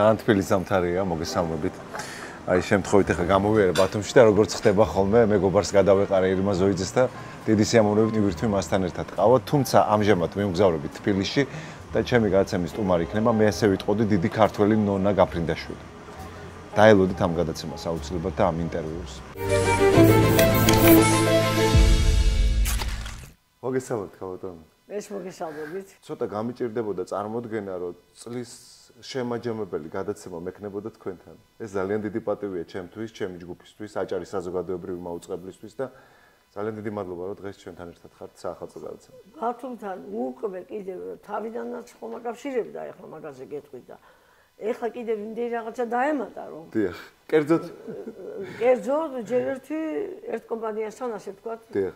ძალიან თბილი ზამთარია, მოგესალმებით. აი შემთხვევით ახლა გამოვიარე ბათუმში და როგორც ხდება ხოლმე, მეგობარს გადავეყარე ირმა ზოიძეს და დიდი სიამოვნებით ნივირთვი მასთან ერთად ყავა, თუმცა ამჟამად მივგზავრებით თბილისში და ჩემი გადაცემის სტუმარი იქნება მე ასე ვიტყოდი დიდი ქართველი ნონა გაფრინდაშვილი. დაელოდით ამ გადაცემას აუცილებლად და ამ ინტერვიუს. მოგესალმებით, ქალბატონო. ეს მოგესალმებით. ცოტა გამიჭირდებოდა წარმოდგენა, რომ წლის შემაჯამებელი გადაცემა მექნებოდა თქვენთან. ეს ძალიან დიდი პატივია ჩემთვის, ჩემი ჯგუფისთვის, აჭარის საზოგადოებრივი მაუწყებლისთვის და ძალიან დიდი მადლობა, რომ დღეს ჩვენთან ერთად ხართ საახალწლო გადაცემაში. ბათუმთან უკვე კიდევ თავიდანაც ხომ აკავშირებდა, ეხლა მაგაზე გეტყვით და ეხლა კიდევ იმდენი რაღაცა დაემატა, რომ დიახ. კერძოდ ჯერ ერთ კომპანიასთან ასე ვთქვათ. დიახ.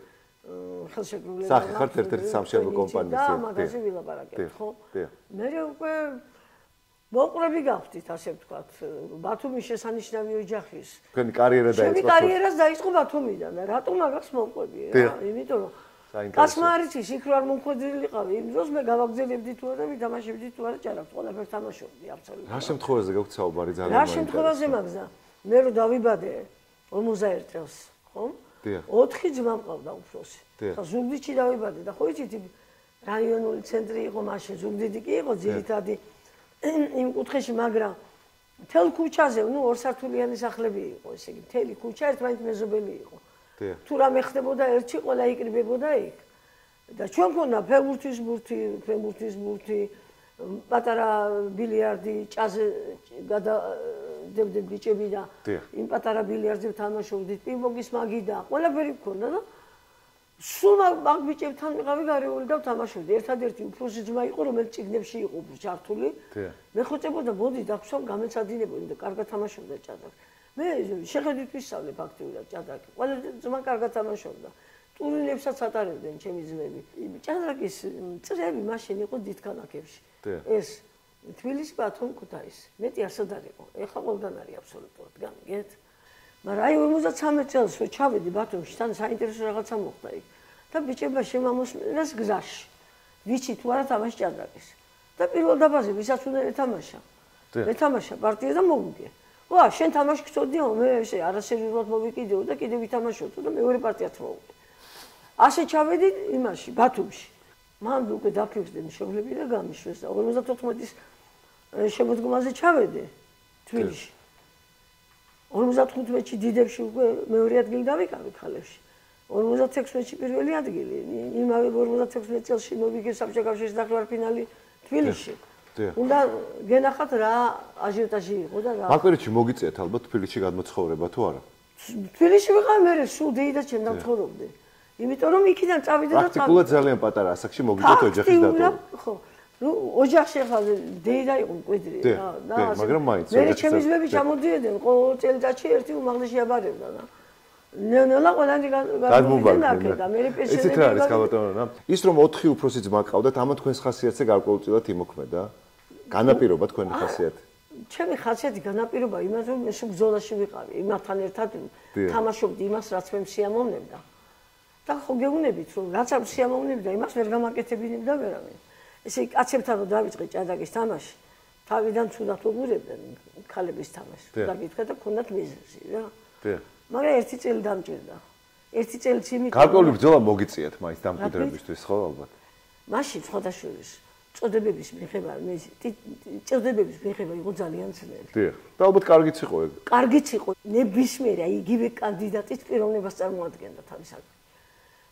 ხელშეკრულება. სახე ხართ ერთ-ერთი სამშენებლო კომპანიის. და მაგაზე ვილაპარაკებთ, ხო? მე უკვე მოყრები გავხდით, ასე ვთქვათ, ბათუმის შესანიშნავი ოჯახის. თქვენი კარიერა დაიწყო. ჩემი კარიერას დაიწყო ბათუმიდან და რატომ მაგას მომყვები რა? იმიტომ რომ კაცმა არ იცის, იქ რო არ მომხვედრილიყავი, იმ დროს მე გავაგზავნებდი თუ არა, ვითამაშებდი თუ არა ჭარბს, ყველაფერს თამაშობდი აბსოლუტურად. რა შემთხვევაზე გაქვთ საუბარი ძალიან რა შემთხვევაზე მაგზა? მე რო დავიბადე 51 წელს, ხო? 4 ძმა მყავდა უფროსი. ხა ზუგდიდში დავიბადე და ხო იცით რაიონული ცენტრი იყო მაშინ, ზუგდიდი კი იყო ძირითადი იმ კუთხეში, მაგრამ მთელ ქუჩაზე, ორსართულიანი სახლები იყო, ესე იგი, მთელი ქუჩა ერთმანეთ მეზობელი იყო. თუ რამე ხდებოდა ერთში, ყველა იკრიბებოდა იქ. და ჩვენ მქონდა ფეხბურთის ბურთი, პატარა ბილიარდი, ჭაზე გადადებდით ბიჭები და იმ პატარა ბილიარდზე თამაშობდით, პინგ-პონგის მაგი და ყველაფერი მქონდა და სულ მაგ ბიჭებთან ვიყავი გარეული და ვთამაშობდი. ერთადერთი უფროსი ძმა იყო, რომელიც წიგნებში იყო ჩართული. მე ხოწებოდა, მოდი დაგვრჩა გამეცადინებოდი და კარგად თამაშობდა ჭადრაკს. მე შეხედვით ვისწავლე ფაქტიურად ჭადრაკი. ყველა ძმა კარგად თამაშობდა. ტურნირებსაც ატარებდნენ ჩემი ძმები. ჭადრაკის წრეები მაშინ იყო დიდ ქალაქებში. ეს თბილისი, ბათუმი, ქუთაისი. მეტი არცად არ იყო. ეხლა ყველგან არის აბსოლუტურად, გამიგეთ? მაგრამ აი 53 წელს რო ჩავედი ბათუმში, თან საინტერესო რაღაცა მოხდა იქ. და ბიჭებმა შემამოსმენას გზაში. ვიცი თუ არა თამაში ჭადრაკის. და პირველ დაბაზე ვისაც უნდა ეთამაშა. ეთამაშა პარტია და მოვიგე. ვა, შენ თამაში გწოდიო, მე ესე არასერიოზულად მოვიკიდეო და კიდე ვითამაშოთ და მეორე პარტიაც მოვიგე. ასე ჩავედი იმაში, ბათუმში. მან უკვე დაფიქსდე მშობლები და გამიშვეს და 54-ის შემოდგომაზე ჩავედი თბილისში. 55-ში დიდებში უკვე მეორე ადგილი დავიკავე ხალებში. 56-ში პირველი ადგილი. იმავე 56 წელს მოვიგე საბჭოთა კავშირის ნახევარფინალი თბილისში. უნდა გენახათ რა აჟიოტაჟი იყო და რა. მაგ პერიოდში მოგიწიათ ალბათ თბილისში გადმოცხოვრება თუ არა? თბილისში ვიყავ მე სულ დეიდად ჩემთან ცხოვრობდი. იმიტომ რომ იქიდან წავიდე და პრაქტიკულად ძალიან პატარა ასაკში მოგიწიათ ოჯახის დატოვება. ხო. ოჯახში ხა დეიდა იყო მკვიდრი და მაგრამ მაინც მე ჩემი ძმები ჩამოდიოდნენ ყოველ წელიწადში ერთი უმაღლესი აბარებდა და ნელა ყველანი გადმოვიდა და მე პენსიონერი ისეთ რა არის ქალბატონო რა ის რომ 4 უფროსი ძმა ყავდათ ამა თქვენს ხასიათზე გარკვეულწილად იმოქმედა განაპირობა თქვენი ხასიათი ჩემი ხასიათი განაპირობა იმას რომ მე სულ ბრძოლაში ვიყავი იმასთან ერთად თამაშობდი იმას რაც მე მსიამოვნებდა და ხო გეუბნებით რომ რაც არ მსიამოვნებდა იმას ვერ გამაკეთებინებდა ვერავინ ესე კაცებთან რომ დავიწყე ჭადრაკის თამაში, თავიდან ცუდად უღურებდნენ ქალების თამაშს. და გითხრა და ქონდათ მიზეზი რა. მაგრამ ერთი წელი დამჭირდა. ერთი წელი იმით გარკვეული ბრძოლა მოგიწიათ მაინც დამკვიდრებისთვის, ხო ალბათ? მაშინ სხვადასხვაის წოდებების მიხედვით იყო ძალიან ძნელი. დიახ. და ალბათ კარგიც იყო ეგ. კარგიც იყო. ნებისმიერი აი იგივე კანდიდატის პიროვნებას წარმოადგენდა თავისაგან.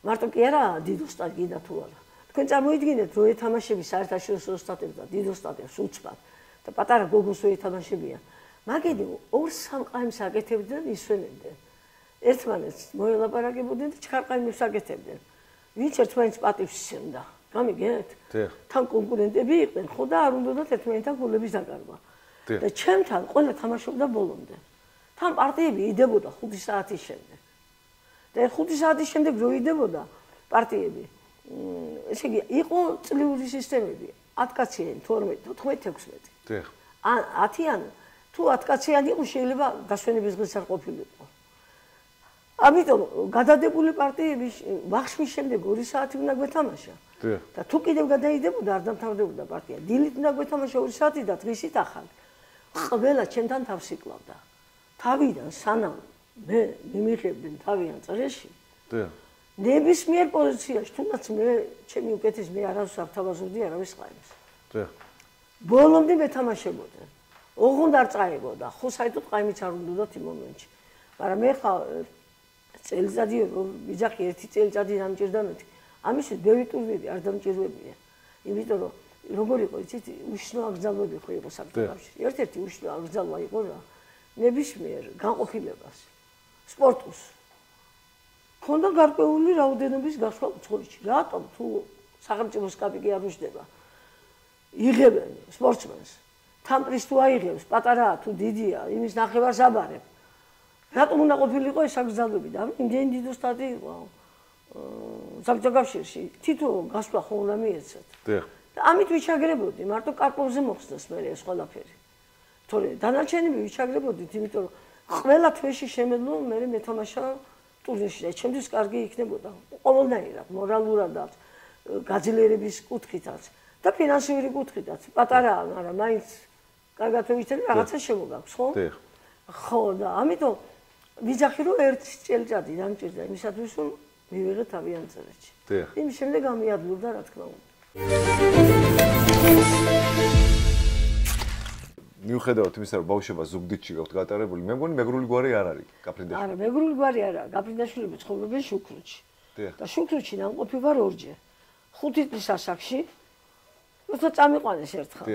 მარტო კი არა დიდ ოსტატი და თუ არა. თქვენ წარმოიდგინეთ, რომ ეთამაშები საერთაშორისო ოსტატებს და დიდ ოსტატებს უცბად და პატარა გოგოს ეთამაშებიან. მაგები 2-3 ყაიმს აკეთებდნენ და ისვენებდნენ. ერთმანეთს მოელაპარაკებოდნენ და ჩხარყაიმებს აკეთებდნენ. ვინც ერთმანეთს პატივს სცემდა. გამიგეთ? თან კონკურენტები იყვნენ, ხო და არ უნდათ ერთმანეთთან გოლების დაკარგვა. და ჩემთან ყველა თამაშობდა ბოლომდე. თან პარტიები იდებოდა 5 საათის შემდეგ. და 5 საათის შემდეგ რო იდებოდა პარტიები ესე იგი იყო წლიური სისტემები 10 კაციანი 12 14 16 დიახ 10-იან თუ 10 კაციანი იყო შეიძლება დასვენების დღეს არ ყოფილიყო ამიტომ გადადებული პარტიების ვახშმის შემდეგ 2 საათი უნდა გვეთამაშა და თუ კიდევ გადაიდებოდა არ დამთავრდებოდა პარტია დილით უნდა გვეთამაშა 2 საათი და დღისით ახალი ყველა ჩემთან თავს იკლავდა. თავიდან სანამ მე მიმიღებდნენ თავიან წრეში. ნებისმიერ პოზიციაში, თუნდაც მე ჩემი უკეთეს მე არავის არ თავაზობდი, არავის ყაიმს. ბოლომდე მეთამაშებოდნენ. ოღონდ არ წაებოდა. ხო საერთოდ ყაიმიც არ უნდათ იმ მომენტში. მაგრამ მე ხა წელიწადი ვიძახი ერთი წელიწადი დამჭირდა მეთი. ამისთვის ბევრი ტურნირი არ დამჭირვებია. იმიტომ რომ როგორ იყო იცით უშნო აკრძალვები ხო იყო საქართველოში. ერთ-ერთი უშნო აკრძალვა იყო რა ნებისმიერ განყოფილებას სპორტს. ქონდა გარკვეული რაოდენობის გასვლა უცხოეთში. რატომ თუ სახელმწიფოს კაპიკი არ უშდება? იღებენ სპორტსმენს. თან პრის თუ აიღებს, პატარაა თუ დიდია, იმის ნახევარს აბარებ. რატომ უნდა ყოფილიყო ეს აკრძალვები და იმდენი დიდო სტატი იყო საბჭოთა კავშირში. თითო გასვლა ხო უნდა მიეცათ. და ამით ვიჩაგრებოდი, მარტო კარპოვზე მოხსნას მე ეს ყველაფერი. თორე დანარჩენები ვიჩაგრებოდით, იმიტომ რომ ყველა თვეში შემეძლო მე მეთამაშა ტურნირში და ჩემთვის კარგი იქნებოდა. ყოველნაირად, მორალურადაც, გაძლიერების კუთხითაც და ფინანსური კუთხითაც. პატარაა, მაგრამ მაინც კარგად ვიცით რაღაცა შემოგაქვს, ხო? ხო და ამიტომ ვიძახი რომ ერთი წელიწადი დამჭირდა იმისათვის რომ მივიღე თავიანთ წრეში. იმ შემდეგ ამიადლურდა რა თქმა უნდა. მიუხედავად იმისა, რომ ბავშვობა ზუგდიდში გაქვთ გატარებული, მე მგონი მეგრული გვარი არ არის გაფრინდაშვილი. არა, მეგრული გვარი არა, გაფრინდაშვილები ცხოვრობენ შუქრუთში. და შუქრუთში ნამყოფი ვარ ორჯერ. 5 წლის ასაკში, როცა წამიყვანეს ერთხელ.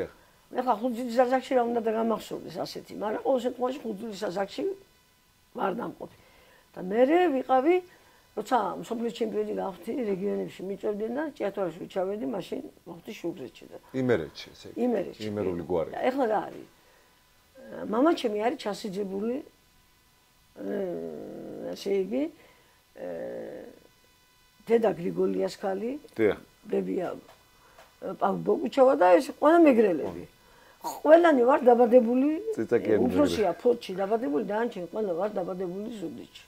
მე ხა 5 წლის ასაკში რა უნდა და გამახსოვდეს ასეთი, მაგრამ ყოველ შემთხვევაში 5 წლის ასაკში ვარ ნამყოფი. და მე ვიყავი როცა მსოფლიოს ჩემპიონი გავხდი რეგიონებში მიწევდნენ და ჭიათურაში ჩავედი, მაშინ მოხდი შუქრეთში და იმერეთში ესე იგი. იმერეთში. იმერული გვარი. ეხლა რა არის? მამაჩემი არის ჩასიძებული ესე იგი დედა გრიგოლიას ქალი, ბებია ბოგუჩავა და ეს ყველა მეგრელები. ყველანი ვარ დაბადებული უფროსია ფოთში დაბადებული და ანჩენ ყველა ვარ დაბადებული ზუგდიდში.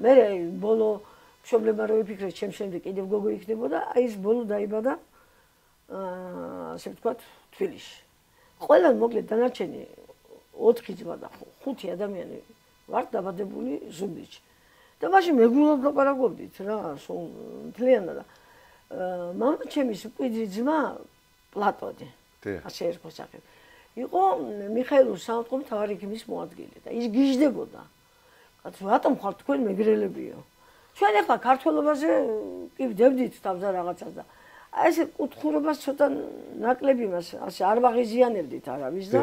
მე ბოლო მშობლებმა რო ვიფიქრე ჩემ შემდეგ კიდევ გოგო იქნებოდა, აი ეს ბოლო დაიბადა ასე ვთქვათ თბილისში. ყველა მოკლედ დანარჩენი 4 ძმა და 5 ადამიანი ვარ დაბადებული ზუგდიდში. და მაშინ მეგრულად ლაპარაკობდით რა, მთლიანად. მამაჩემის მკვიდრი ძმა პლატონი. ასე ერქვა სახელი. იყო მიხაილ საავადმყოფო მთავარი ექიმის მოადგილე და ის გიჟდებოდა. რატომ ხარ თქვენ მეგრელებიო? ჩვენ ახლა ქართველობაზე კი ვდებდით თავზე რაღაცას და აი ეს კუთხურობას ცოტა ნაკლები მას ასე არ ვაღიზიანებდით არავის და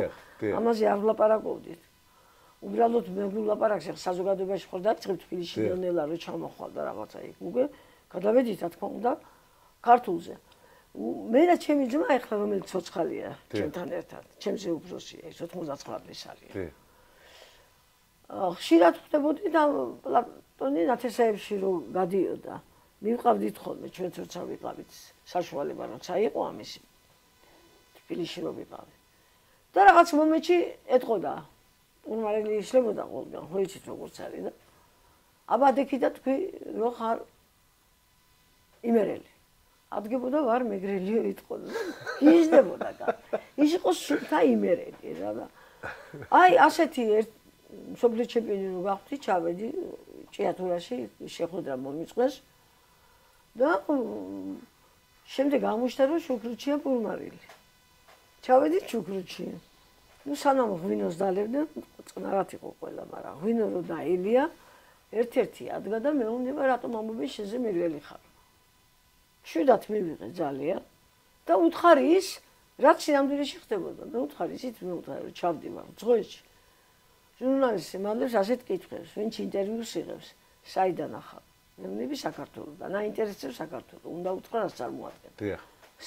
ამაზე არ ვლაპარაკობდით. უბრალოდ მეგრულ ლაპარაკს ახლა საზოგადოებაში ხარ დაიწყებ თბილისში ნელა რო ჩამოხვალ და რაღაცა იქ უკვე გადავედით რა თქმა უნდა ქართულზე. მე და ჩემი ძმა ახლა რომელიც ცოცხალია ჩემთან ერთად, ჩემზე უფროსია, ის 99 წლის არის. ხშირად ხდებოდი და პლატონი ნათესაებში რო გადიოდა. მივყავდით ხოლმე ჩვენც როცა ვიყავით საშუალება როცა იყო ამისი. თბილისში რო ვიყავი. და რაღაც მომენტში ეთყოდა. უმარელი ისლებოდა ყველგან, ხო იცით როგორც არის და აბადექი და თქვი რო ხარ იმერელი. ადგებოდა ვარ მეგრელიო იტყოდა. გიჟდებოდა და ის იყო სულთა იმერელი რა და აი ასეთი მსოფლიო ჩემპიონი რო გავხდი, ჩავედი ჭიათურაში, შეხვედრა მომიწყეს და შემდეგ აღმოჩნდა რომ შუქრუთშია პურმარილი. ჩავედი შუქრუთში. ნუ სანამ ღვინოს დალებდნენ, წყნარად იყო ყველა, მაგრამ ღვინო რო დაელია, ერთ-ერთი ადგა და მეუბნება რატომ ამბობენ შენზე მეგრელი ხარ. შვიდად მივიღე ძალიან და უთხარი ის, რაც სინამდვილეში ხდებოდა და უთხარი ისიც მე უთხარი რომ ჩავდივარ ძღოეთში. ჟურნალისტი მალებს ასეთ კითხვებს, ვინც ინტერვიუს იღებს, საიდან ახალ? მეუბნები საქართველოსდან, აინტერესებს საქართველო, უნდა უთხრა რაც წარმოადგენ.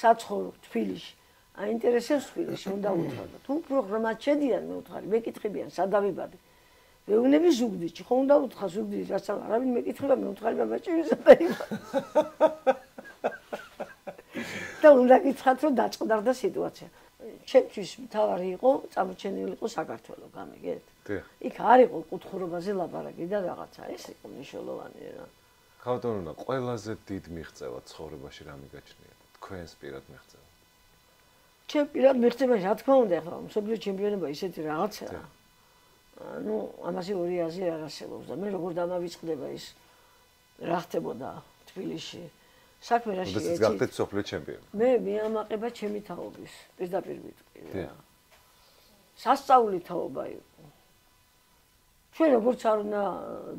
საცხოვრობ თბილისში, აინტერესებს თბილისში, უნდა უთხრა. თუ პროგრამად შედიან, მე უთხარი, მეკითხებიან, სად დავიბადე? მეუბნები ზუგდიდში, ხო უნდა უთხრა ზუგდიდში, რაც არავინ მეკითხება, მე უთხარი ბაბაჭირი სად დაიბადე? და უნდა გითხრათ რომ დაწყდარდა სიტუაცია. ჩემთვის მთავარი იყო წამოჩენილიყო საქართველო, გამიგეთ? იქ არ იყო კუთხურობაზე ლაპარაკი და რაღაცა, ეს იყო მნიშვნელოვანი რა. ქავტონონა ყველაზე დიდ მიღწევა ცხოვრებაში რა მიგაჩნია? თქვენს პირად მიღწევა. ჩემ პირად მიღწევა, რა თქმა უნდა, ახლა მსოფლიო ჩემპიონობა ისეთი რაღაცაა. ну, ამაზე ორი აზრი არ არსებობს და მე როგორ დამავიწყდება ის რა ხდებოდა თბილისში. საქმე რაში ეცი. როდესაც გახდეთ მსოფლიო ჩემპიონი. მე მეამაყება ჩემი თაობის, პირდაპირ ვიტყვი. სასწაული თაობა იყო. ჩვენ როგორც არ უნდა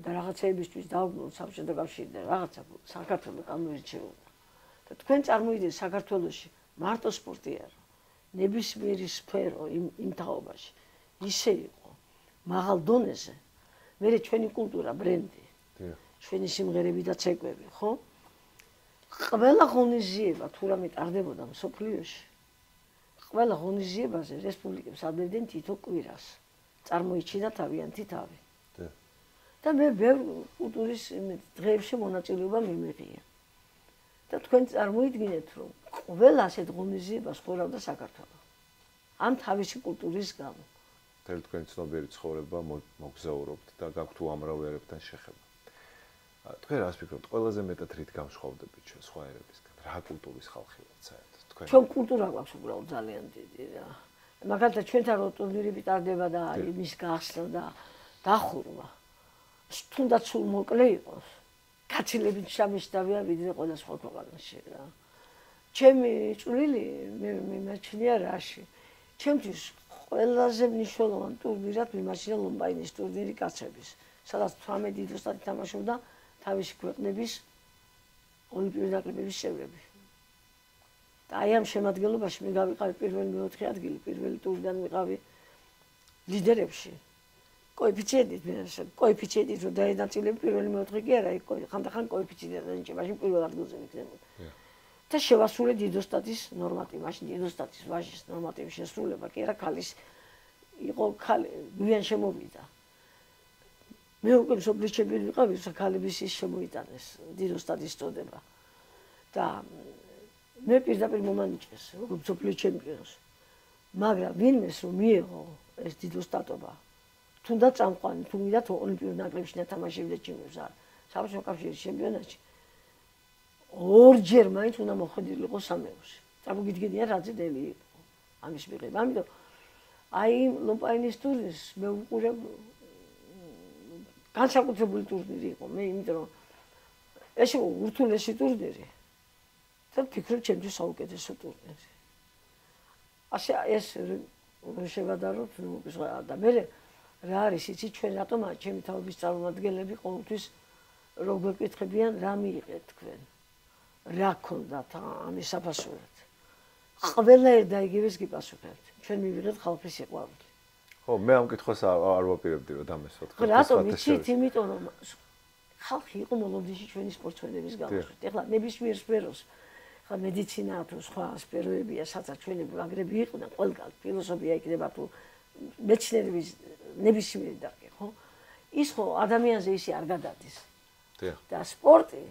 და რაღაცეებისთვის დავგმოთ საბჭოთა კავშირი და რაღაცა საქართველოს გამოირჩეოდა. და თქვენ წარმოიდგინეთ საქართველოში მარტო სპორტი არა. ნებისმიერი სფერო იმ თაობაში ისე იყო მაღალ დონეზე. მე ჩვენი კულტურა ბრენდი. ჩვენი სიმღერები და ცეკვები, ხო? ყველა ღონისძიება თუ რამე ტარდებოდა მსოფლიოში. ყველა ღონისძიებაზე რესპუბლიკებს აბერდნენ თითო კვირას. წარმოიჩინა თავიანთი თავი. და მე ბევრ კულტურის დღეებში მონაწილეობა მიმიღია. და თქვენ წარმოიდგინეთ, რომ ყველა ასეთ ღონისძიებას ხორავდა საქართველო. ამ თავისი კულტურის გამო. მთელი თქვენი ცნობიერი ცხოვრება მოგზაურობთ და გაქვთ უამრავიერებთან შეხება. თქვენ რას ფიქრობთ, ყველაზე მეტად რით გამსხვავდებით ჩვენ სხვა ერებისგან? რა კულტურის ხალხი ვართ საერთოდ თქვენ? ჩვენ კულტურა გვაქვს უბრალოდ ძალიან დიდი რა. მაგალითად ჩვენთან რო ტურნირები ტარდება და იმის გახსნა და დახურვა. თუნდაც სულ მოკლე იყოს. კაცილებით შამიშტავია ვიდრე ყველა სხვა ქვეყანაში რა. ჩემი წვლილი მე მეჩნია რაში. ჩემთვის ყველაზე მნიშვნელოვანი ტურნირად მიმაჩნია ლომბაინის ტურნირი კაცების, სადაც 18 დიდოსტატი თამაშობდა თავისი ქვეყნების ოლიმპიური ნაკრებების წევრები. და აი ამ შემადგენლობაში მე გავიყავი პირველი მეოთხე ადგილი, პირველი ტურიდან ვიყავი ლიდერებში. კოეფიციენტით რომ დაენაწილები პირველი მეოთხე კი არა, ხანდახან კოეფიციენტით დაენიჭებაში პირველ ადგილზე ვიქნებოდი. და შევასრულე დიდოსტატის ნორმატივი, მაშინ დიდოსტატის ვაჟის ნორმატივის შესრულება კი არა, ქალის იყო ქალი, გვიან შემოვიდა. მე უკვე მსოფლიო ჩემპიონი ვიყავი, ქალების ის შემოიტანეს დიდოსტატის წოდება. და მე პირდაპირ მომანიჭეს როგორც მსოფლიო ჩემპიონს. მაგრამ ვინმეს რომ მიიღო ეს დიდოსტატობა, თუნდაც წამყვანი, თუ მიდათ ოლიმპიურ ნაკრებში ნათამაშებდა ჩემს არ. საბჭოთა კავშირის ჩემპიონატში ორჯერ მაინც უნდა მოხვედრილიყო სამეურში. წარმოგიდგენია რა ძნელი იყო ამის მიღება. ამიტომ აი ლომბაინის ტურნირს მე უყურებ განსაკუთრებული ტურნირი იყო. მე იმიტომ რომ ეს იყო ურთულესი ტურნირი. და ფიქრობ ჩემთვის საუკეთესო ტურნირი. ასე ეს შევადაროთ და მე რა არის იცი ჩვენ რატომ ჩემი თაობის წარმომადგენლები ყოველთვის რო გვეკითხებიან რა მიიღეთ თქვენ? რა გქონდათ ამის საფასურად? ყველა ერთა იგივეს გიპასუხებთ. ჩვენ მივიღეთ ხალხის სიყვარული. ხო, მე ამ კითხვას არ ვაპირებდი რომ დამესვათ. რატომ იცით? იმიტომ რომ ხალხი იყო მოლოდინში ჩვენი სპორტსმენების გამოსვლით. ეხლა ნებისმიერ სფეროს, ხა მედიცინა თუ სხვა სფეროებია, სადაც ჩვენი ბლაგრები იყვნენ, ყველგან ფილოსოფია იქნება თუ მეცნიერების ნებისმიერი დარგი, ხო? ის ხო ადამიანზე ისე არ გადადის. და სპორტი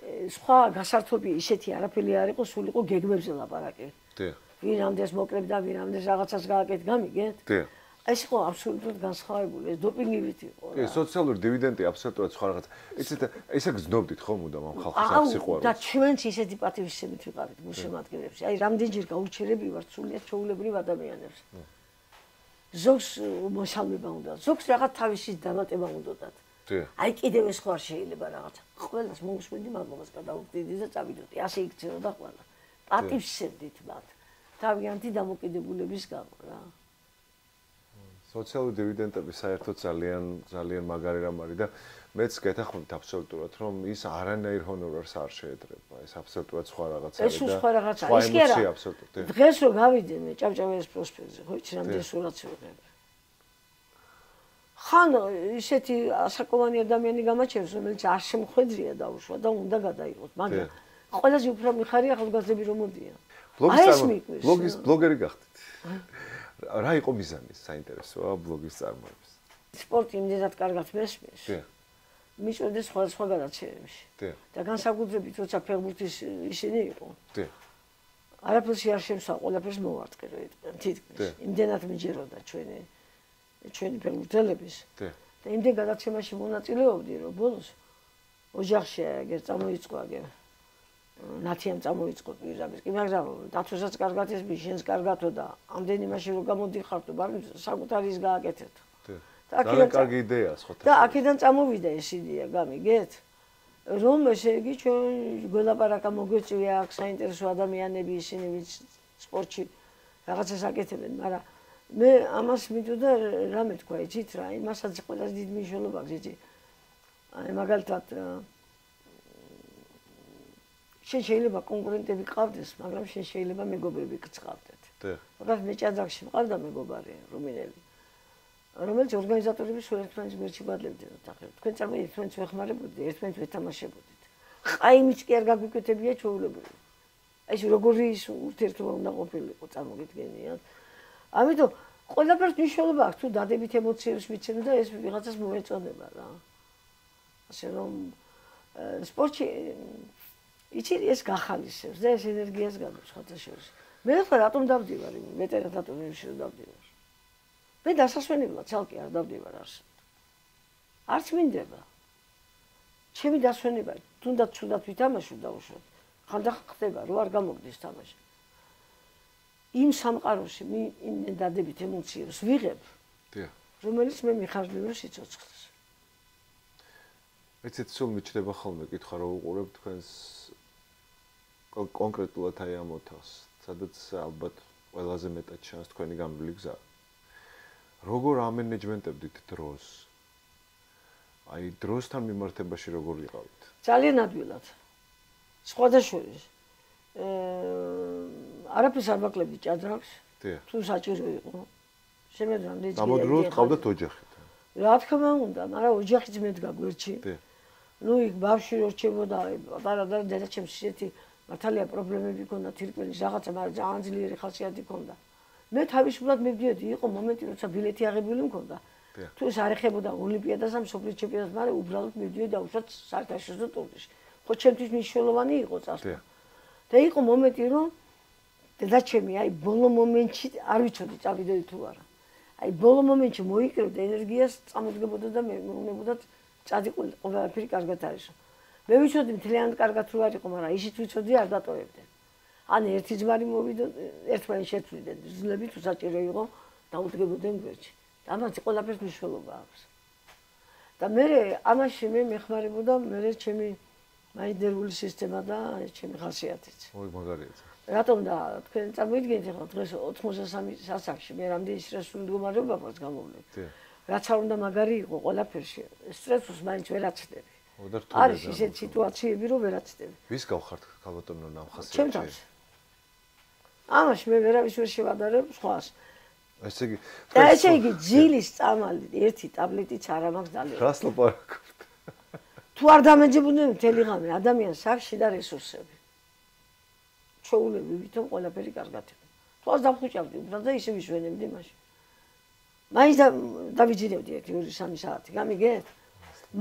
სხვა გასართობი ისეთი არაფერი არ იყო, სულ იყო გეგმებზე ლაპარაკი. ვინ ამდენს მოკლებდა, ვინ ამდენს რაღაცას გააკეთ, გამიგეთ? ეს იყო აბსოლუტურად განსხვავებული, ეს დოპინგივით იყო. სოციალური დივიდენდი აბსოლუტურად სხვა რაღაც. იცით, ესე გზნობდით ხო მუდამ ამ ხალხის სიყვარულს? და ჩვენც ისეთი პატივისცემით ვიყავით გულშემატკივრებში. აი რამდენჯერ გაუჩერები ვართ სულიად ჩვეულებრივ ადამიანებს. ზოგს მოსალმება უნდა, ზოგს რაღაც თავისი დამატება უნდათ. აი კიდევ ეს ხო არ შეიძლება რაღაცა. ყველას მოусმენდი მადლობას გადავუხდიდი და წავიდოდი. ასე იქცეოდა ყველა. პატივისცემდით მათ. თავიანთი დამოკიდებულების გამო რა. სოციალური დივიდენდები საერთოდ ძალიან მაგარი რამ არის და მეც გეთანხმებით აბსოლუტურად რომ ის არანაირ ჰონორარს არ შეედრება. ეს აბსოლუტურად სხვა რაღაც არის და ეს სხვა რაღაცა. ის კი არა. დღეს რო გავიდე მე ჭავჭავაიას პროსპექტზე, ხო იცი რამდენი სურათი ვიღებ. ხან ისეთი ასაკოვანი ადამიანი გამაჩერებს, რომელიც არ შემხვედრია დაუშვა და უნდა გადაიღოს, მაგრამ ყველაზე უფრო მიხარია ახალგაზრდები რომ მოდიან. ბლოგერი გახდით. რა იყო მიზანი საინტერესოა ბლოგის წარმოების? სპორტი იმდენად კარგად მესმის. მიწვევდეს სხვადასხვა გადაცემებში. და განსაკუთრებით როცა ფეხბურთის ისინი იყო. არაფერს არ შემსვა, ყველაფერს მოვარტყე რო იყვნენ თითქმის. იმდენად მიჯეროდა ჩვენი ფეხბურთელების. და იმდენ გადაცემაში მონაწილეობდი, რომ ბოლოს ოჯახში აგერ წამოიწყო აგერ ნათიამ წამოიწყო პირდაპირ. კი, მაგრამ დათვისაც კარგად ესმის, შენს კარგათო და ამდენი მაშინ რომ გამოდიხართო, მაგრამ საკუთარი ის გააკეთეთ. ძალიან კარგი იდეაა სხვათა. და აქედან წამოვიდა ეს იდეა, გამიგეთ? რომ ესე იგი ჩვენ გველაპარაკა მოგვეწვია აქ საინტერესო ადამიანები ისინი ვინც სპორტში რაღაცას აკეთებენ, მაგრამ მე ამას მიდოდა რამე თქვა, იცით რა, იმასაც ყველაზე დიდი მნიშვნელობა აქვს, იცი. აი მაგალითად შენ შეიძლება კონკურენტები ყავდეს, მაგრამ შენ შეიძლება მეგობრები გწყავდეთ. მაგალითად მე ჭადრაკში მყავდა მეგობარი რუმინელი, რომელიც ორგანიზატორები სულ ერთმანეთს გვერდში გვადლებდნენ ოთახში. თქვენ წარმოიდგინეთ, ერთმანეთს ვეხმარებოდით, ერთმანეთს ვეთამაშებოდით. ყაიმიც კი არ გაგვიკვეთებია ჩვეულებრივი. აი ეს როგორი ის ურთიერთობა უნდა ყოფილიყო, წარმოგიდგენიათ. ამიტომ ყველაფერს მნიშვნელობა აქვს, თუ დადებით ემოციებს ვიცემ და ეს ვიღაცას მოეწონება რა. ასე რომ სპორტში იცი ეს გახალისებს და ეს ენერგიას გადავს სხვათა შორის. მე ხარ რატომ დავდივარ იმ ვეტერანთა ტურნირში რომ დავდივარ? მე დასასვენებლად ცალკე არ დავდივარ არსად. არც მინდება. ჩემი დასვენება თუნდაც ცუდად ვითამაშო დაუშვათ. ხანდახან ხდება რომ არ გამოგდის თამაში. იმ სამყაროში იმ დადებით ემოციებს ვიღებ. რომელიც მე მიხარჯლება სიცოცხლეს. ეცეთ სულ მიჩნდება ხოლმე კითხვა რომ უყურებ თქვენს კონკრეტულად აი ამ ოთახს, სადაც ალბათ ყველაზე მეტად ჩანს თქვენი გამბილი გზა. როგორ ამენეჯმენტებდით დროს? აი დროსთან მიმართებაში როგორ იყავით? ძალიან ადვილად. სხვადასხვა არაფერს არ ვაკლებდი ჭადრაკს. თუ საჭირო იყო. შემეძრამ დეჭი. გამოდროულად ყავდათ ოჯახით. რა თქმა უნდა, მაგრამ ოჯახიც მედგა გვერდში. ნუ იქ ბავშვი რო რჩებოდა, პატარა და დედაჩემს ისეთი მართალია პრობლემები ჰქონდა თირკმელის რაღაცა, მაგრამ ძალიან ძლიერი ხასიათი ჰქონდა. მე თავისუფლად მივდიოდი, იყო მომენტი, როცა ბილეთი აღებული მქონდა. თუ ეს არ ეხებოდა ოლიმპიადას ან მსოფლიო ჩემპიონატს, მაგრამ უბრალოდ მივდიოდი უშუალოდ საერთაშორისო ტურნირში. ხო, ჩემთვის მნიშვნელოვანი იყო წასვლა. და იყო მომენტი, რომ დედაჩემი აი ბოლო მომენტში არ ვიცოდი წავიდოდი თუ არა. აი ბოლო მომენტში მოიკრებდა ენერგიას, წამოდგებოდა და მე მეუბნებოდა წადიყვი ყველაფერი კარგად არისო. მე ვიცოდი მთლიანად კარგად რო არ იყო, მაგრამ ისიც ვიცოდი არ დატოვებდნენ. ან ერთი ძმარი მოვიდა, ერთმანეთს შეცვლიდნენ, ძლები თუ საჭირო იყო, დაუდგებოდნენ გვერდში. ამას ყველაფერს მნიშვნელობა აქვს. და მე ამაში მე მეხმარებოდა მე ჩემი მაინდერული სისტემა და ჩემი ხასიათიც. ой, მაგარია. რატომ და თქვენ წარმოიდგინეთ ახლა დღეს 83 სასახში მე რამდენი სტრესული მდგომარეობა მაქვს გამოვლენილი. რაც არ უნდა მაგარი იყო ყველაფერში. სტრესს მაინც ვერაცდები. არის ისეთი სიტუაციები რომ ვერაცდები. ვის გავხართ ქალბატონო ნამხასიათი? ჩემ თავს. ამაში მე ვერავის ვერ შევადარებ სხვას. ესე იგი და ესე იგი ძილის წამალი ერთი ტაბლეტიც არ მაქვს დალევა. რას ლაპარაკობთ? თუ არ დამეძებოდნენ მთელი ღამე ადამიანს აქვს და რესურსები. ჩაულები ვითომ ყველაფერი კარგად იყო. თვალს დამხუჭავდი უბრალოდ და ისე ვისვენებდი მაშინ. მაინც დავიჯინებდი 1-2-3 საათი, გამიგეთ?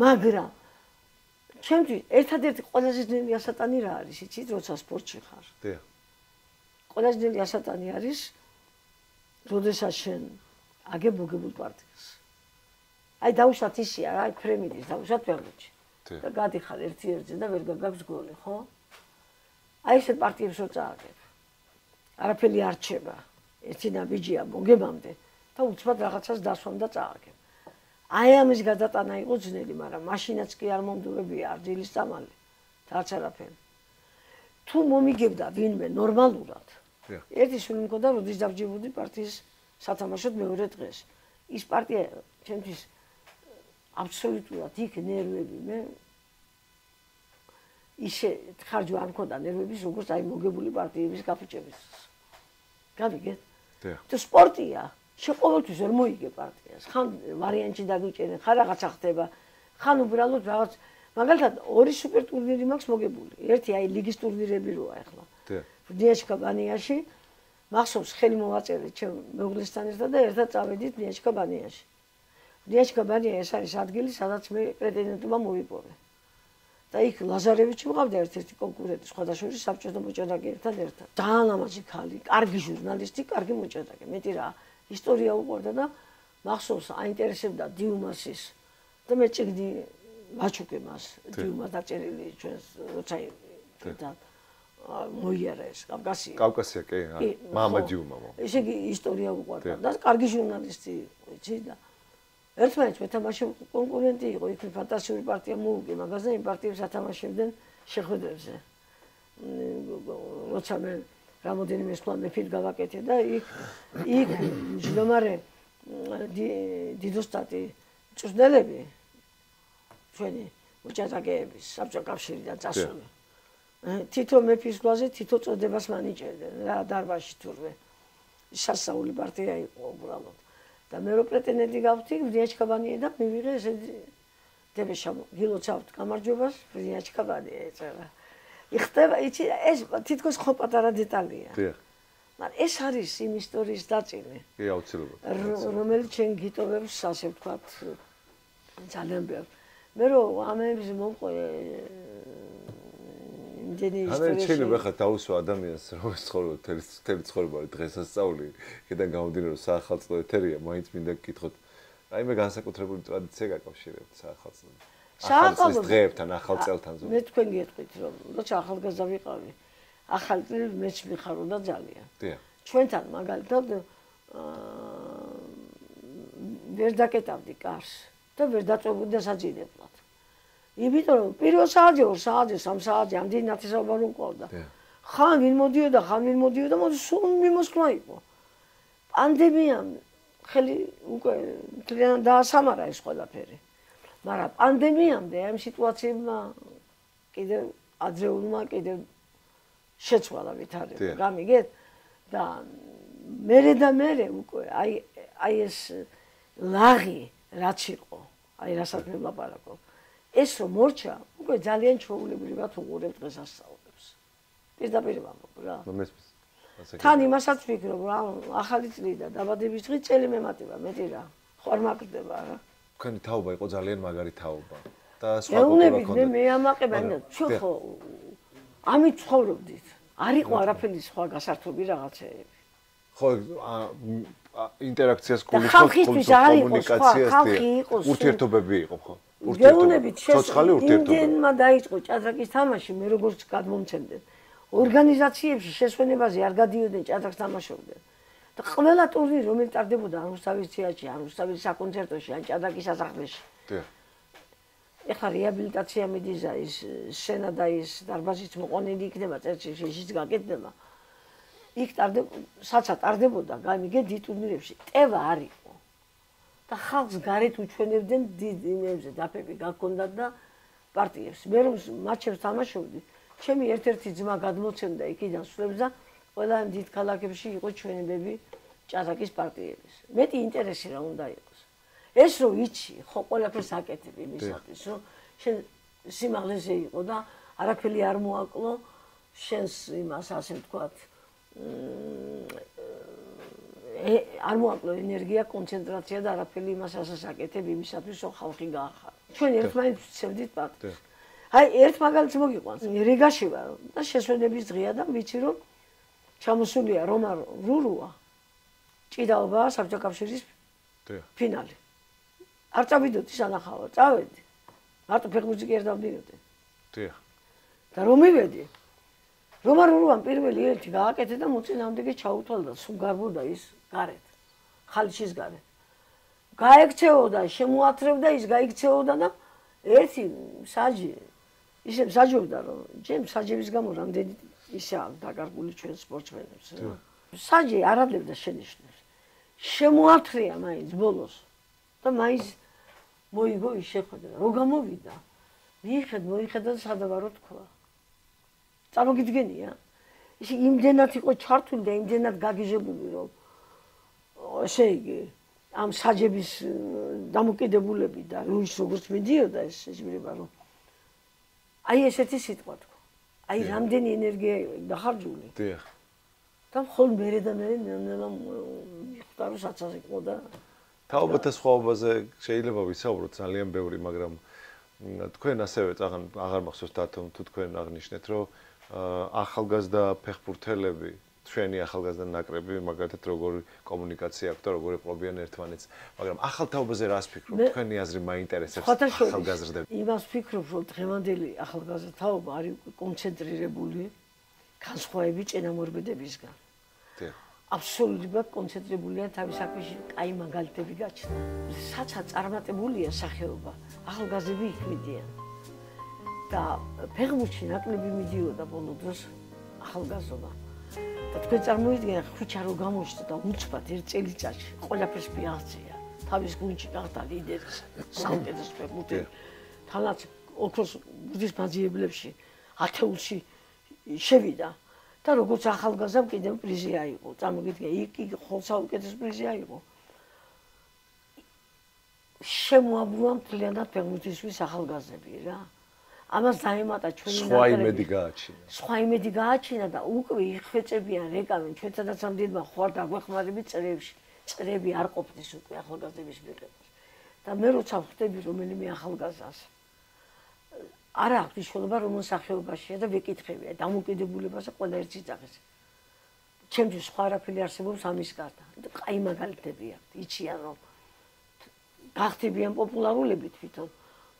მაგრამ ჩემთვის ერთადერთი ყველაზე ძნელი ასატანი რა არის, იცით, როცა სპორტში ხარ? ყველაზე ძნელი ასატანი არის, როდესაც შენ აგებ მოგებულ პარტიას. აი დაუშვათ ისია რა, აი ფრემიდის დაუშვათ ფეხბურთში. და გადიხარ ერთ-ერთზე და ვერ გაგაქვს გოლი, ხო? აი ესეთ პარტიებს რო წააგებ. არაფერი არ რჩება. ერთი ნაბიჯია მოგებამდე და უცბად რაღაცას დასვამ და წააგებ. აი ამის გადატანა იყო ძნელი, მაგრამ მაშინაც კი არ მომდურებია არჯილის წამალი. რაც არაფერი. თუ მომიგებდა ვინმე ნორმალურად. ერთი სული მქონდა, როდის დავჯებოდი პარტიის სათამაშოდ მეორე დღეს. ის პარტია ჩემთვის აბსოლუტურად იქ ნერვები მე ისე ხარჯვა არ მქონდა ნერვების როგორც აი მოგებული პარტიების გაფუჭების. გავიგეთ? თუ სპორტია, შეყოველთვის ვერ მოიგე პარტიას. ხან ვარიანტში დაგიჭერენ, ხან რაღაცა ხდება, ხან უბრალოდ რაღაც მაგალითად ორი სუპერ ტურნირი მაქვს მოგებული. ერთი აი ლიგის ტურნირები როა ახლა. დიაჩკა ბანიაში მახსოვს ხელი მოვაწერე ჩემ მეუღლესთან ერთად და ერთად წავედით დიაჩკა ბანიაში. დიაჩკა ბანია ეს არის ადგილი, სადაც მე პრეტენდენტობა მოვიპოვე. და იქ ლაზარევიჩი მყავდა ერთ-ერთი კონკურენტი, სხვადასხვა საბჭოთა მოჭადრაკეებთან ერთად. ძალიან ლამაზი ქალი, კარგი ჟურნალისტი, კარგი მოჭადრაკე. მეტი რა, ისტორია უყვარდა და მახსოვს აინტერესებდა დიუმასის და მე წიგნი ვაჩუქე მას, დიუმას დაწერილი ჩვენს როცა მოიარა ეს კავკასია. კავკასია კი, მამაჯიუმა. ესე იგი ისტორია უყვარდა და კარგი ჟურნალისტი იცი და ერთმანეთს მეთამაშე კონკურენტი იყო, იქ ფანტასტიკური პარტია მოუგე მაგაზე, იმ პარტიებს ათამაშებდნენ შეხვედრებზე. როცა მე რამოდენიმე სხვა მეფით გავაკეთე და იქ მჯდომარე დიდოსტატი მწვრთნელები ჩვენი მოჭადრაკეების საბჭოთა კავშირიდან წასული. თითო მეფის გვაზე თითო წოდებას მანიჭებდნენ რა დარბაზში თურმე. სასაული პარტია იყო უბრალოდ. და მე რო პრეტენდენტი გავხდი ბრიაჩკაბანიე და მივიღე ესე დებეშა გილოცავთ გამარჯვებას ბრიაჩკაბანი ეწერა. იხდება იცი ეს თითქოს ხო პატარა დეტალია. დიახ. მაგრამ ეს არის იმ ისტორიის ნაწილი. კი, აუცილებლად. რომელიც ჩვენ გიტოვებს, ასე ვთქვათ, ძალიან ბევრ. მე რო ამებს მომყვე იმდენი ისტორიაში. ან შეიძლება ხა დაუსვა ადამიანს რომ ცხოვრობ თელი ცხოვრება დღესასწაული, კიდე გამომდინარე რომ საახალწლო ეთერია, მაინც მინდა გკითხოთ. რაიმე განსაკუთრებული ტრადიცია გაკავშირებთ საახალწლო. ახალწლის დღეებთან, ახალ წელთან ზოგადად. მე თქვენ გეტყვით რომ როცა ახალგაზრდა ვიყავი, ახალ წელს მეც მიხარობდა ძალიან. დიახ. ჩვენთან მაგალითად ვერ დაკეტავდი კარს და ვერ დაწვევდი დასაძინებლად. იმიტომ რომ პირველ საათზე, 2 საათზე, 3 საათზე ამდენი ნათესაობა რომ ყავდა. ხან ვინ მოდიოდა, მოდი სულ მიმოსვლა იყო. პანდემიამ ხელი უკვე ძალიან დაასამარა ეს ყველაფერი. მაგრამ პანდემიამდე ამ სიტუაციებმა კიდევ ადრეულმა კიდევ შეცვალა ვითარება. გამიგეთ? და მერე უკვე აი ეს ლაღი რაც იყო, აი რასაც მე ვლაპარაკობ. ეს რომ მორჩა, უკვე ძალიან ჩვეულებრივად უყურებ დღესასწაულებს. პირდაპირ ვამბობ რა. თან იმასაც ვფიქრობ რა, ახალი წელი და დაბადების დღე წელი მემატება, მეტი რა. ხორმაგდება რა. თქვენი თაობა იყო ძალიან მაგარი თაობა. და სხვა კულტურა ქონდა. მე ამაყებენ და ჩვენ ხო ამით ცხოვრობდით. არ იყო არაფერი სხვა გასართობი რაღაცეები. ხო, ინტერაქციას კომუნიკაციას ურთიერთობები იყო ხო? გეუნებით იმდენმა დაიწყო ჭადრაკის თამაში, მე როგორც გადმომცემდნენ. ორგანიზაციებში შესვენებაზე არ გადიოდნენ ჭადრაკს თამაშობდნენ. და ყველა ტურნირი რომელიც ტარდებოდა ან რუსთავის თეატრში, ან რუსთავის საკონცერტოში, ან ჭადრაკის სასახლეში. ეხლა რეაბილიტაცია მიდის ის სცენა და ის დარბაზიც მოყვანილი იქნება, წერტილშიც გაკეთდება. იქ ტარდებოდა, გამიგე დიდ ტურნირებში. ტევა არ იყო. და ხალხს გარეთ უჩვენებდნენ დიდ იმებზე, დაფები გაქონდათ და პარტიებს. მე რომ მატჩებს თამაშობდი, ჩემი ერთ-ერთი ძმა გადმოცემდა იქიდან სულებს და ყველა ამ დიდ ქალაქებში იყო ჩვენებები ჭადრაკის პარტიების. მეტი ინტერესი რა უნდა იყოს. ეს რო იცი, ხო ყველაფერს აკეთებ იმისათვის, რომ შენ სიმაღლეზე იყო და არაფერი არ მოაკლო შენს იმას, ასე ვთქვათ, არ მოაკლო ენერგია, კონცენტრაცია და არაფერი იმას ასას აკეთებ იმისათვის, რომ ხალხი გაახარო. ჩვენ ერთმანეთს ვცემდით პარტიას. აი, ერთ მაგალითს მოგიყვანს. რიგაში ვარ და შესვენების დღეა და ვიცი რომ ჩამოსულია რომა რურუა. ჭიდაობა საბჭოთა კავშირის ფინალი. არ წავიდოდი სანახავად, წავედი. მარტო ფეხბურთი არ დავდიოდი. დიახ. და რომ მივედი. რომა რურუამ პირველი ერთი გააკეთე და მოწინააღმდეგე ჩაუთვალდა, სულ გარბოდა ის გარეთ. ხალიჩის გარეთ. გაექცეოდა, შემოათრევდა ის, გაიქცეოდა და ერთი საჯი ისე საჯობდა რომ ჯემ საჯების გამო რამდენი ისაა დაკარგული ჩვენ სპორტსმენებს. საჯი არადლებდა შენიშვნებს. შემოათრია მაინც ბოლოს და მაინც მოიგო ის შეხვედრა. რო გამოვიდა, მოიხედა და სადავარო თქვა. წარმოგიდგენია? ის იმდენად იყო ჩართული და იმდენად გაგიჟებული რომ ესე იგი ამ საჯების დამოკიდებულები და ის როგორც მიდიოდა ეს შეჯიბრება რომ აი ესეთი სიტყვა თქვა. აი რამდენი ენერგია დახარჯული. დიახ. და ხოლმე მერე და მერე ნელა მიხვდა რომ საცაზე იყო და თაობათა სხვაობაზე შეიძლება ვისაუბროთ ძალიან ბევრი, მაგრამ თქვენ ასევე აღარ მახსოვს დათომ თუ თქვენ აღნიშნეთ რომ ახალგაზრდა ფეხბურთელები ჩვენი ახალგაზრდა ნაკრები მაგალითად როგორი კომუნიკაცია აქვს და როგორი ყობიან ერთმანეთს, მაგრამ ახალ თაობაზე რას ფიქრობთ? თქვენი აზრი მაინტერესებს ახალგაზრდები. იმას ფიქრობ, რომ დღევანდელი ახალგაზრდა თაობა არის კონცენტრირებული განსხვავებით წინამორბედებისგან. აბსოლუტურად კონცენტრირებულია თავის საქმეში, კაი მაგალითები გაჩნდა. საცა წარმატებულია სახეობა, ახალგაზრდები იქ მიდიან. და ფეხბურთში ნაკლები მიდიოდა ბოლო დროს ახალგაზრდა. და თქვენ წარმოიდგინეთ, ხვიჩა რო გამოჩნდა და უცბად ერთ წელიწადში ყველაფერს მიაღწია. თავის გუნდში გახდა ლიდერი, საუკეთესო ფეხბურთელი. თანაც ოქროს ბურთის მაძიებლებში ათეულში შევიდა. და როგორც ახალგაზრდამ კიდევ პრიზი აიღო. წარმოგიდგენთ, იქ ხოლ საუკეთესო პრიზი აიღო. შემოაბრუნა მთლიანად ფეხბურთისთვის ახალგაზრდები რა. ამას დაემატა ჩვენი სხვა იმედი გააჩინა. სხვა იმედი გააჩინა და უკვე იხვეწებიან რეკავენ ჩვენთანაც ამ დიდმა ხوار დაგვეხმარებით წრეებში. წრეები არ ყოფნის უკვე ახალგაზრდების მიღებას. და მე როცა ვხვდები რომელიმე ახალგაზრდას არა აქვს მნიშვნელობა რომელ სახეობაშია და ვეკითხებია დამოკიდებულებაზე ყველა ერთ ძაღლს. ჩემთვის სხვა არაფერი არსებობს ამის გარდა. კაი მაგალითები აქვს. იციან რომ გახდებიან პოპულარულები თვითონ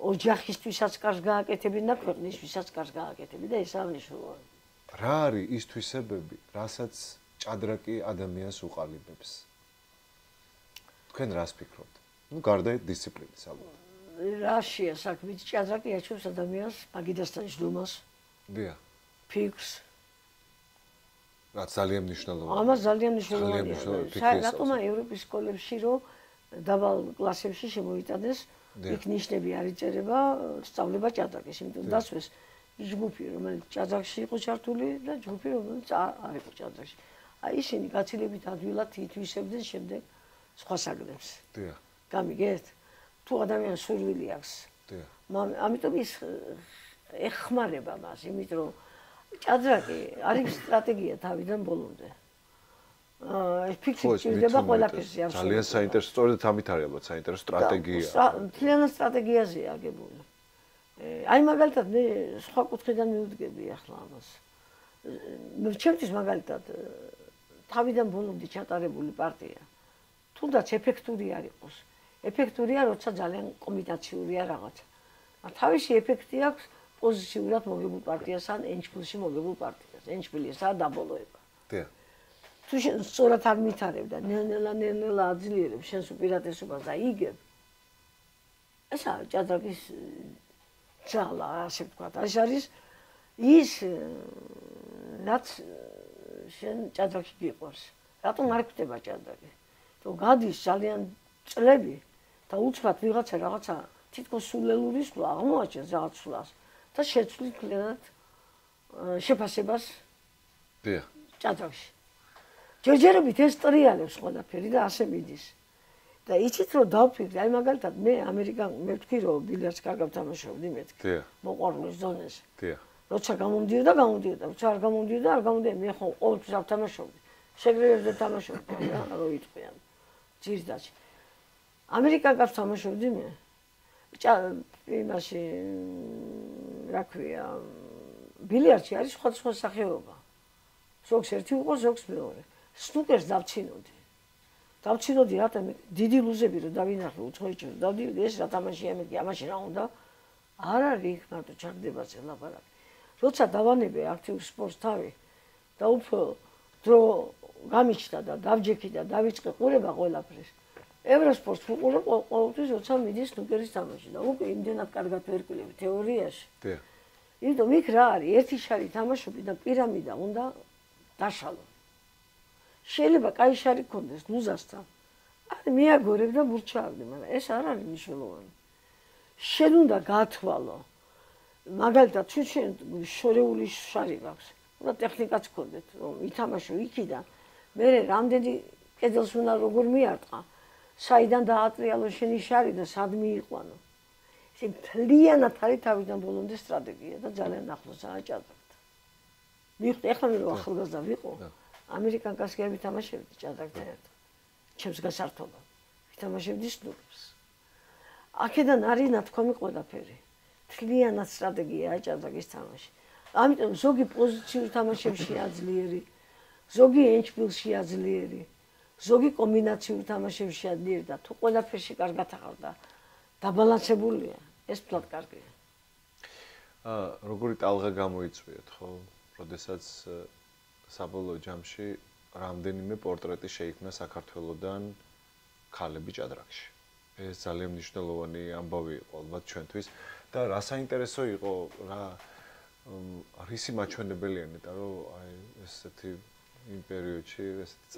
ოჯახისთვისაც კარს გააკეთებენ და ქვეყნისთვისაც კარს გააკეთებენ და ესაა მნიშვნელოვანი. რა არის ის თვისებები, რასაც ჭადრაკი ადამიანს უყალიბებს? თქვენ რას ფიქრობთ? ნუ გარდა დისციპლინის ალბათ. რაშია საქმე? ჭადრაკი აჩვენებს ადამიანს მაგიდასთან ჯდომას. დიახ. ფიქრს. რაც ძალიან მნიშვნელოვანია. ამას ძალიან მნიშვნელოვანია. რატომა ევროპის სკოლებში რომ დაბალ კლასებში შემოიტანეს იქ ნიშნები არ იწერება სწავლება ჭადრაკის, იმიტომ დასვეს ჯგუფი რომელიც ჭადრაკში იყო ჩართული და ჯგუფი რომელიც არ იყო ჭადრაკში. აი ისინი გაცილებით ადვილად ითვისებდნენ შემდეგ სხვა საგნებს. დიახ. გამიგეთ? თუ ადამიანს სურვილი აქვს. დიახ. ამიტომ ის ეხმარება მას, იმიტომ რომ ჭადრაკი არის სტრატეგია თავიდან ბოლომდე. ფიქრი ჭირდება ყველაფერზე არ ძალიან საინტერესო, სწორედ ამით არის ალბათ საინტერესო სტრატეგია. მთლიანად სტრატეგიაზეა აგებული. აი მაგალითად მე სხვა კუთხიდან მივუდგები ახლა ამას. ჩემთვის მაგალითად თავიდან ბოლომდე ჩატარებული პარტია თუნდაც ეფექტური არ იყოს. ეფექტურია, როცა ძალიან კომბინაციურია რაღაცა. თავისი ეფექტი აქვს პოზიციურად მოგებულ პარტიას ან ენჩპილში მოგებულ პარტიას. ენჩპილისა დაბოლოება. დიახ. თუ სწორად არ მითარებ და ნელ-ნელა აძლიერებ შენს უპირატესობას და იგებ. ესა ჭადრაკის ძალა, ასე ვთქვათ. ეს არის ის რაც შენ ჭადრაკში გიყვარს. რატომ არ გქდება ჭადრაკი? თუ გადის ძალიან წლები და უცბად ვიღაცა რაღაცა თითქოს სულელური სვლა აღმოაჩენს რაღაც სვლას და შეცვლის მთლიანად შეფასებას დიახ. ჭადრაკში. ჯერჯერობით ეს ტრიალებს ყველაფერი და ასე მიდის. და იცით რომ დავფიქრე, აი მაგალითად მე მე ვთქვი რომ ბილიარდს კარგად ვთამაშობდი მეთქი. დიახ. მოყვარულის ზონაზე. დიახ. როცა გამომდიოდა, როცა არ გამომდიოდა, არ გამომდიოდა, მე ხო ყოველთვის ავთამაშობდი. შეგრევებზე თამაშობდი რა, რო იტყვიან. ძირდაში. ამერიკანკაც თამაშობდი მე. იმაში რა ქვია, ბილიარდში არის სხვადასხვა სახეობა. ზოგს ერთი უყო, ზოგს მეორე. სნუკერს დავცინოდი. დავცინოდი რატომ დიდი ლუზები რო დავინახე უცხოეთში რომ დავდივდი ეს რა თამაშია მე ამაში რა უნდა? არ არის იქ მარტო ჩაგდებაზე ლაპარაკი. როცა დავანებე აქტიურ სპორტს თავი და უფრო დრო გამიჩნდა და დავჯექი და დავიწყე ყურება ყველაფრის. ევროსპორტს ვუყურებ ყოველთვის როცა მიდის სნუკერის თამაში და უკვე იმდენად კარგად ვერკვლები თეორიაში. დიახ. იმიტომ იქ რა არის? ერთი შარი თამაშობი და პირამიდა უნდა დაშალო. შეიძლება კაი შარი გქონდეს ლუზასთან. არ მიაგორებ და მურჩავდი, მაგრამ ეს არ არის მნიშვნელოვანი. შენ უნდა გათვალო. მაგალითად, ჩვენ შორეული შარი გაქვს. უნდა ტექნიკაც გქონდეთ, რომ ითამაშო იქიდან. მე რამდენი კედელს უნდა როგორ მიარტყა. საიდან დაატრიალო შენი შარი და სად მიიყვანო. ეს მთლიანად არის თავიდან ბოლომდე სტრატეგია და ძალიან ახლოსაა ჭადრაკთან. მივხვდი ახლა მე რომ ახალგაზრდა ვიყო. ამერიკანკას კი ვითამაშებდი ჭადრაკთან ერთად. ჩემს გასართობად. ვითამაშებდი სნუკერს. აქედან არის ნათქვამი ყველაფერი. მთლიანად სტრატეგიაა ჭადრაკის თამაში. ამიტომ ზოგი პოზიციურ თამაშებშია ძლიერი, ზოგი ენჩპილშია ძლიერი, ზოგი კომბინაციურ თამაშებშია ძლიერი და თუ ყველაფერში კარგად ახავდა, დაბალანსებულია, ეს თვლად კარგია. როგორი ტალღა გამოიწვიოთ, ხო? როდესაც საბოლოო ჯამში რამდენიმე პორტრეტი შეიქმნა საქართველოსდან ქალები ჭადრაკში. ეს ძალიან მნიშვნელოვანი ამბავი იყო ალბათ ჩვენთვის და რა საინტერესო იყო რა რისი მაჩვენებელია ნეტა რომ აი ესეთი იმ პერიოდში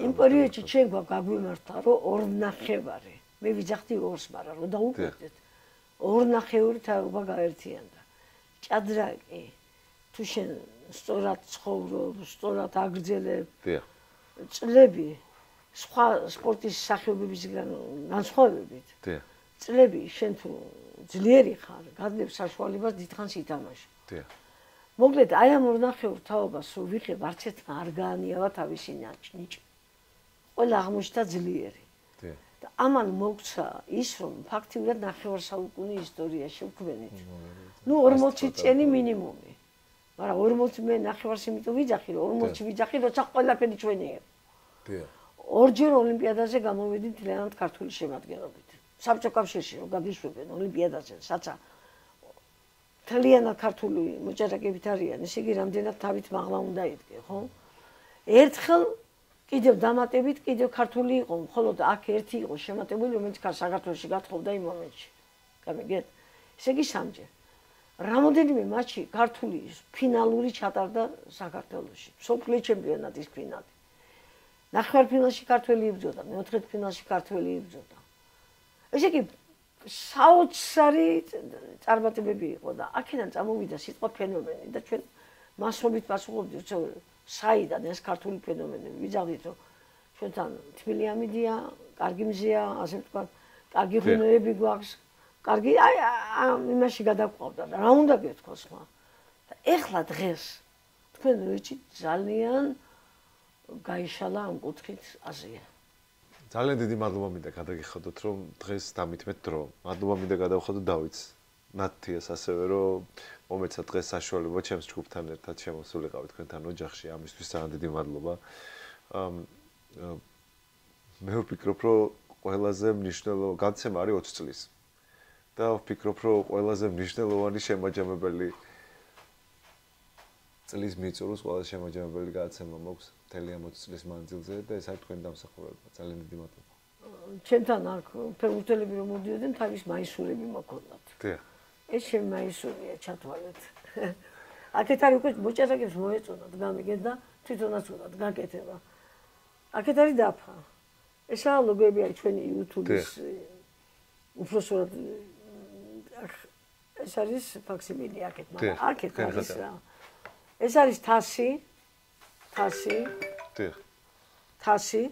იმ პერიოდში ჩვენ გაგვიმართა რომ 2.5 მე ვიძახდი 2-ს მაგრამ რომ დაუკვირდეთ 2.5 თაობა გაერთიანდა ჭადრაკი თუ შენ სწორად ცხოვრობ სწორად აგრძელებ წლები სხვა სპორტის სახეობებისგან განსხვავებით წლები შენ თუ ძლიერი ხარ გადლებ საშუალებას დიდხანს ითამაშე მოკლედ აი ამ 2.5 თაობას რო ვიღებ არც ერთმა არ გაანიავა თავისი ნიჭი ყველა აღმოჩნდა ძლიერი და ამან მოგცა ის რომ ფაქტიურად 9 საუკუნის ისტორიაში ვქმნით ნუ 40 წელი მინიმუმი მაგრამ 40 მე 9 იმიტომ ვიძახი რომ 40 ვიძახი როცა ყველაფერი ჩვენია ორჯერ ოლიმპიადაზე გამოვედი მთლიანად ქართული შემადგენლობით საბჭო კავშირში რომ გაგიშვებენ ოლიმპიადაზე საცა მთლიანად ქართული მოჭადრაკეებით არიან ესე იგი რამდენად თავით მაღლა უნდა იდგე ხო ერთხელ კიდევ დამატებით კიდევ ქართული იყო მხოლოდ აქ ერთი იყო შემატებული რომელიც საქართველოში გათხოვდა იმ მომენტში გამიგეთ ესე იგი სამჯერ რამოდენიმე მატჩი ქართული ფინალური ჩატარდა საქართველოში სოფლიო ჩემპიონატის ფინალი ნახევარფინალში ქართველი იბრძოდა მეოთხედფინალში ქართველი იბრძოდა ესე იგი საოცარი წარმატებები იყო და აქედან წამოვიდა სიტყვა ფენომენი და ჩვენ მასობით პასუხობდით საიდან ეს ქართული ფენომენები ვიძახდით რომ ჩვენთან თბილი ამიდია კარგი მზეა ასე ვთქვათ კარგი ღუნეები გვაქვს კარგი აი იმაში გადაყვავდა და რა უნდა გეთქვა სხვა და ეხლა დღეს თქვენ როჩი ძალიან გაიშალა ამ კუთხით აზია ძალიან დიდი მადლობა მინდა გადაგიხადოთ რომ დღეს დამითმეთ დრო მადლობა მინდა გადავხადოთ დავითს ნათთიას ასევე რომ მომეცა დღეს საშუალება ჩემს ჯგუფთან ერთად შემოსულიყავი თქვენთან ოჯახში ამისთვის ძალიან დიდი მადლობა მე ვფიქრობ რომ ყველაზე მნიშვნელოვანი გადაცემა არის 20 წლის და ვფიქრობ რომ ყველაზე მნიშვნელოვანი შემაჯამებელი წლის მიწურულს ყველაზე შემაჯამებელი გადაცემა მოქვს მთელი ამ 20 წლის მანძილზე და ეს არის თქვენი დამსახურება ძალიან დიდი მადლობა ჩემთან აქ ფეხბურთელები რომ მოდიოდნენ თავის მაისურები მოქონდათ ეს ჩემი მაისურია ჩათვალეთ აქეთ არის უკვე მოჭადრაკეებს მოეწონათ გამიგეთ და თვითონაც უნდათ გაკეთება აქეთ არის დაფა ესაა ლოგოები არის ჩვენი YouTube-ის უბრალოდ ეს არის ფაქსიმილი აქეთ მაგრამ აქეთ არის რა ეს არის თასი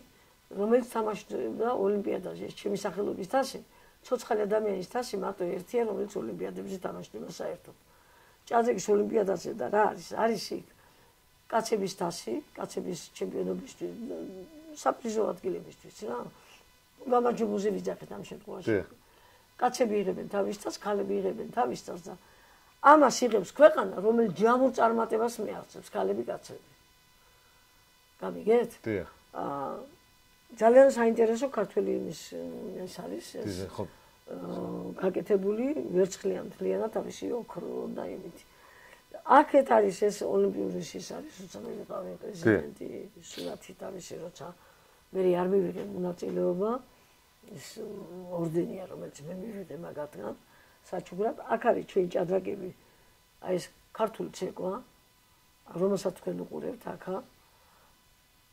რომელიც თამაშობდა ოლიმპიადაზე ეს ჩემი სახელობის თასი ცოცხალი ადამიანის თასი მარტო ერთია რომელიც ოლიმპიადებზე თამაშდება საერთოდ ჭადრაკის ოლიმპიადაზე და რა არის იქ კაცების თასი კაცების ჩემპიონობისთვის საპრიზო ადგილებისთვის რა გამარჯვებულზე ვიძახეთ ამ შემთხვევაში კაცები იღებენ თავის თასს ქალები იღებენ თავის თასს და ამას იღებს ქვეყანა რომელიც ჯამურ წარმატებას მიაღწევს ქალები კაცები გამიგეთ ძალიან საინტერესო ქართველი იმის ეს არის ეს გაკეთებული ვერცხლიან მთლიანად თავისი ოქრო და იმით აქეთ არის ეს ოლიმპიური ის არის როცა მე ვიყავი პრეზიდენტი სურათი თავისი როცა მე არ მივიღე მონაწილეობა ეს ორდენია რომელიც მე მივიღე მაგათგან საჩუქრად აქ არის ჩვენი ჭადრაკები აი ეს ქართული ცეკვა რომელსაც თქვენ უყურებთ აქა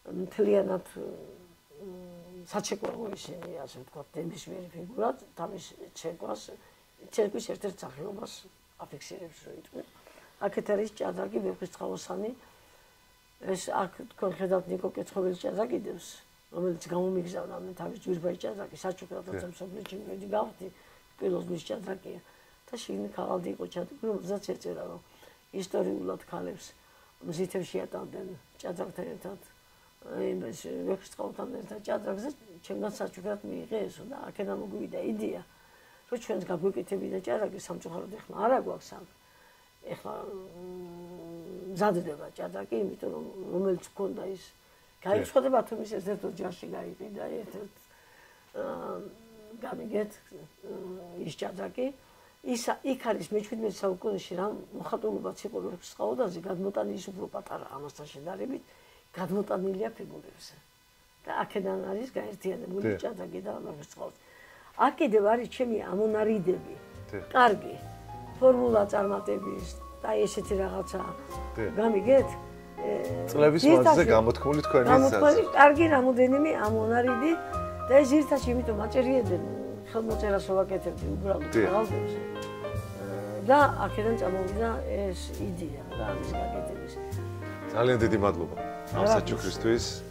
მთლიანად საჩეკვაო ისინი ასე ვთქვათ ნებისმიერი ფიგურა თავის ცეკვის ერთ-ერთ სახეობას აფიქსირებს რო იტყვი აქეთ არის ჭადრაკი ვეფხისტყაოსანი ეს აქ თქვენ ხედავთ ნიკო კეცხოველის ჭადრაკი დევს რომელიც გამომიგზავნა მე თავის ჯვირბაის ჭადრაკი საჩუქრად როცა მსოფლიო ჩემპიონი გავხდი პილოზნის ჭადრაკია და შიგნით ქაღალდი იყო ჭადრაკი რომელსაც ეწერა რომ ისტორიულად ქალებს მზითებში ატანდნენ ჭადრაკთან ერთად იმის ვეფხისტყაოსთან ერთად ჭადრაკზე ჩემგან საჩუქრად მიიღე ესო და აქედან მოგვივიდა იდეა რომ ჩვენს გაგვეკეთებინა ჭადრაკი სამწუხაროდ ეხლა არ აგვაქვს ამ ეხლა მზადდება ჭადრაკი იმიტომ რომ რომელიც გქონდა ის გაიხსნა ბათუმის ერთ-ერთ ოჯახში გაიყიდა ერთ-ერთ გამიგეთ ის ჭადრაკი იქ არის მე-17 საუკუნეში რა მოხატულობაც იყო როგორც წყალოდანზე გადმოტანილი უფრო პატარა ამასთან შედარებით გადმოტანილია ფიგურებზე. და აქედან არის გაერთიანებული ჭადრაკი და როგორც წყალს. აქ კიდევ არის ჩემი ამონარიდები. კარგი ფორმულა წარმატების და ესეთი რაღაცა. გამიგეთ? წლების მანძილზე გამოთქმული თქვენი გამოთქმული კარგი რამოდენიმე ამონარიდი და ეს ერთაში იმიტომ აჭერიებდნენ ხელმოწერას ვაკეთებდი უბრალოდ ყალბებს. და აქედან წამოვიდა ეს იდეა და ამის გაკეთების. ძალიან დიდი მადლობა ამ საჩუქრისთვის.